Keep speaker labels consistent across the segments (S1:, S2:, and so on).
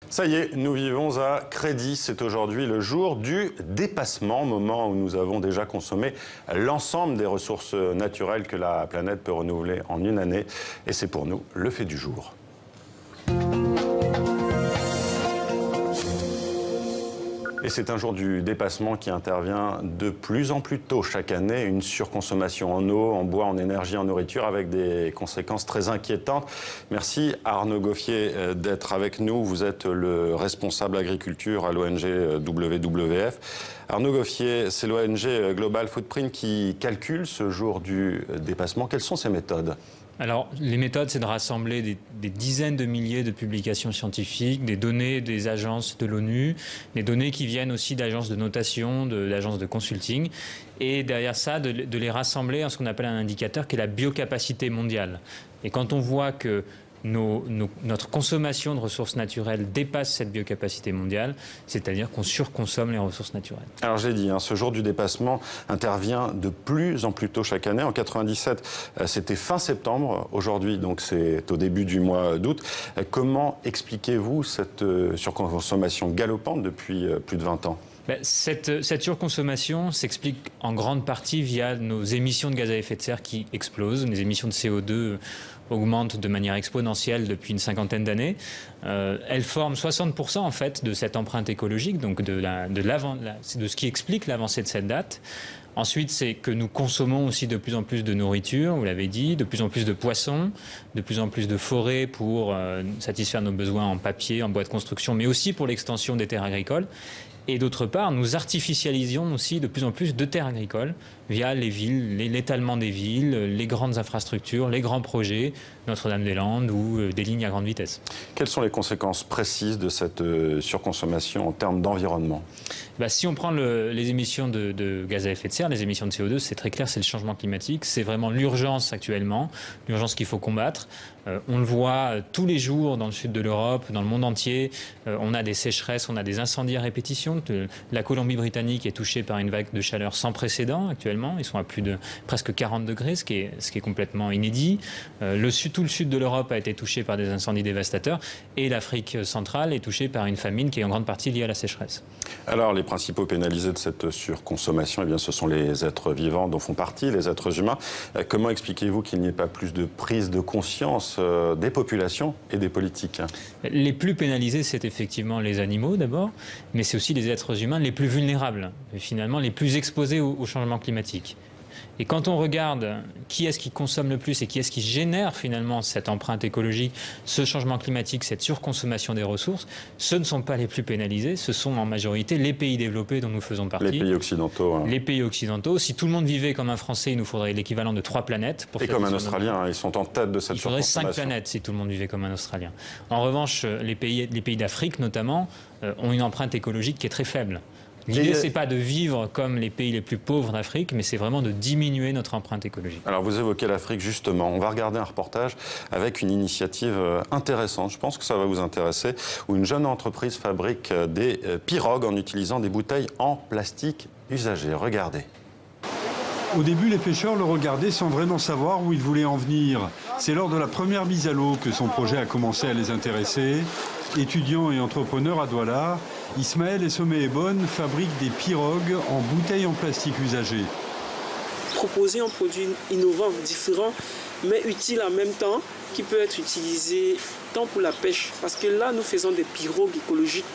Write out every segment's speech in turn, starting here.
S1: Ça y est, nous vivons à crédit. C'est aujourd'hui le jour du dépassement, moment où nous avons déjà consommé l'ensemble des ressources naturelles que la planète peut renouveler en une année. Et c'est pour nous le fait du jour. Et c'est un jour du dépassement qui intervient de plus en plus tôt chaque année. Une surconsommation en eau, en bois, en énergie, en nourriture avec des conséquences très inquiétantes. Merci Arnaud Goffier d'être avec nous. Vous êtes le responsable agriculture à l'ONG WWF. Arnaud Goffier, c'est l'ONG Global Footprint qui calcule ce jour du dépassement. Quelles sont ces méthodes ?
S2: Alors, les méthodes, c'est de rassembler des dizaines de milliers de publications scientifiques, des données des agences de l'ONU, des données qui viennent aussi d'agences de notation, d'agences de consulting, et derrière ça, de les rassembler en ce qu'on appelle un indicateur qui est la biocapacité mondiale. Et quand on voit que notre consommation de ressources naturelles dépasse cette biocapacité mondiale, c'est-à-dire qu'on surconsomme les ressources naturelles. Alors
S1: j'ai dit, ce jour du dépassement intervient de plus en plus tôt chaque année. En 97, c'était fin septembre. Aujourd'hui, donc c'est au début du mois d'août. Comment expliquez-vous cette surconsommation galopante depuis plus de 20 ans ?
S2: Cette surconsommation s'explique en grande partie via nos émissions de gaz à effet de serre qui explosent. Les émissions de CO2 augmentent de manière exponentielle depuis une cinquantaine d'années. Elles forment 60% en fait de cette empreinte écologique, donc de ce qui explique l'avancée de cette date. Ensuite, c'est que nous consommons aussi de plus en plus de nourriture, vous l'avez dit, de plus en plus de poissons, de plus en plus de forêts pour satisfaire nos besoins en papier, en bois de construction, mais aussi pour l'extension des terres agricoles. Et d'autre part, nous artificialisons aussi de plus en plus de terres agricoles via les villes, l'étalement des villes, les grandes infrastructures, les grands projets, Notre-Dame-des-Landes ou des lignes à grande vitesse.
S1: Quelles sont les conséquences précises de cette surconsommation en termes d'environnement ?
S2: Si on prend les émissions de gaz à effet de serre, les émissions de CO2, c'est très clair, c'est le changement climatique. C'est vraiment l'urgence actuellement, l'urgence qu'il faut combattre. On le voit tous les jours dans le sud de l'Europe, dans le monde entier. On a des sécheresses, on a des incendies à répétition. La Colombie-Britannique est touchée par une vague de chaleur sans précédent actuellement. Ils sont à plus de presque 40 degrés, ce qui est complètement inédit. Tout le sud de l'Europe a été touché par des incendies dévastateurs. Et l'Afrique centrale est touchée par une famine qui est en grande partie liée à la sécheresse.
S1: Alors, les principaux pénalisés de cette surconsommation, ce sont les êtres vivants dont font partie les êtres humains. Comment expliquez-vous qu'il n'y ait pas plus de prise de conscience des populations et des politiques ?
S2: Les plus pénalisés, c'est effectivement les animaux d'abord, mais c'est aussi les êtres humains les plus vulnérables, et finalement les plus exposés au changement climatique. Et quand on regarde qui est-ce qui consomme le plus et qui est-ce qui génère finalement cette empreinte écologique, ce changement climatique, cette surconsommation des ressources, ce ne sont pas les plus pénalisés, ce sont en majorité les pays développés dont nous faisons partie.
S1: Les pays occidentaux. Hein.
S2: Les pays occidentaux. Si tout le monde vivait comme un Français, il nous faudrait l'équivalent de 3 planètes.
S1: Et comme un Australien, ils sont en tête de cette surconsommation.
S2: Il faudrait 5 planètes si tout le monde vivait comme un Australien. En revanche, les pays d'Afrique notamment ont une empreinte écologique qui est très faible. L'idée, ce n'est pas de vivre comme les pays les plus pauvres d'Afrique, mais c'est vraiment de diminuer notre empreinte écologique.
S1: Alors, vous évoquez l'Afrique, justement. On va regarder un reportage avec une initiative intéressante. Je pense que ça va vous intéresser, où une jeune entreprise fabrique des pirogues en utilisant des bouteilles en plastique usagées. Regardez.
S3: Au début, les pêcheurs le regardaient sans vraiment savoir où ils voulaient en venir. C'est lors de la première mise à l'eau que son projet a commencé à les intéresser. Étudiant et entrepreneur à Douala, Ismaël et Sommet Ebon fabriquent des pirogues en bouteilles en plastique usagées.
S4: Proposer un produit innovant, différent, mais utile en même temps, qui peut être utilisé tant pour la pêche. Parce que là, nous faisons des pirogues écologiques.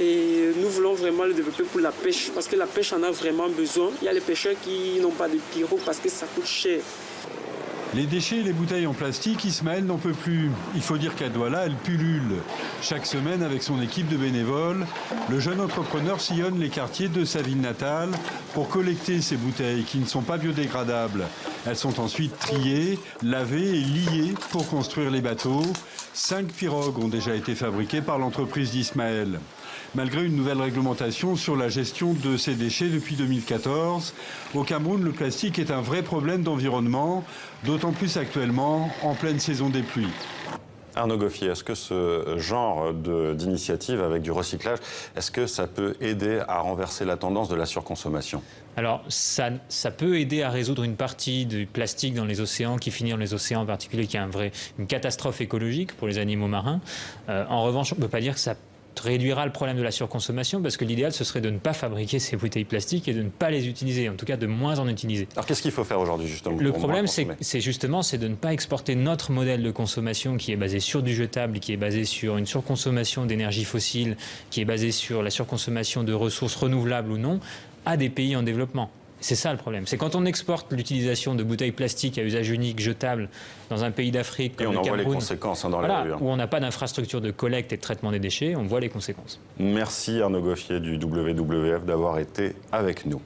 S4: Et nous voulons vraiment le développer pour la pêche, parce que la pêche en a vraiment besoin. Il y a les pêcheurs qui n'ont pas de pirogue parce que ça coûte cher.
S3: Les déchets et les bouteilles en plastique, Ismaël n'en peut plus. Il faut dire qu'à Douala, elle pullule. Chaque semaine, avec son équipe de bénévoles, le jeune entrepreneur sillonne les quartiers de sa ville natale pour collecter ces bouteilles qui ne sont pas biodégradables. Elles sont ensuite triées, lavées et liées pour construire les bateaux. 5 pirogues ont déjà été fabriquées par l'entreprise d'Ismaël. Malgré une nouvelle réglementation sur la gestion de ces déchets depuis 2014, au Cameroun, le plastique est un vrai problème d'environnement, d'autant plus actuellement en pleine saison des pluies.
S1: Arnaud Goffier, est-ce que ce genre d'initiative avec du recyclage, est-ce que ça peut aider à renverser la tendance de la surconsommation ?
S2: Alors, ça peut aider à résoudre une partie du plastique dans les océans, qui finit dans les océans en particulier, qui est une catastrophe écologique pour les animaux marins. En revanche, on ne peut pas dire que ça réduira le problème de la surconsommation, parce que l'idéal, ce serait de ne pas fabriquer ces bouteilles plastiques et de ne pas les utiliser, en tout cas de moins en utiliser.
S1: Alors qu'est-ce qu'il faut faire aujourd'hui justement?
S2: Le problème, c'est de ne pas exporter notre modèle de consommation qui est basé sur du jetable, qui est basé sur une surconsommation d'énergie fossile, qui est basé sur la surconsommation de ressources renouvelables ou non, à des pays en développement. C'est ça le problème. C'est quand on exporte l'utilisation de bouteilles plastiques à usage unique, jetables, dans un pays d'Afrique comme le Cameroun. Et on en voit les
S1: conséquences dans la rue.
S2: Où on n'a pas d'infrastructure de collecte et de traitement des déchets, on voit les conséquences.
S1: Merci Arnaud Goffier du WWF d'avoir été avec nous.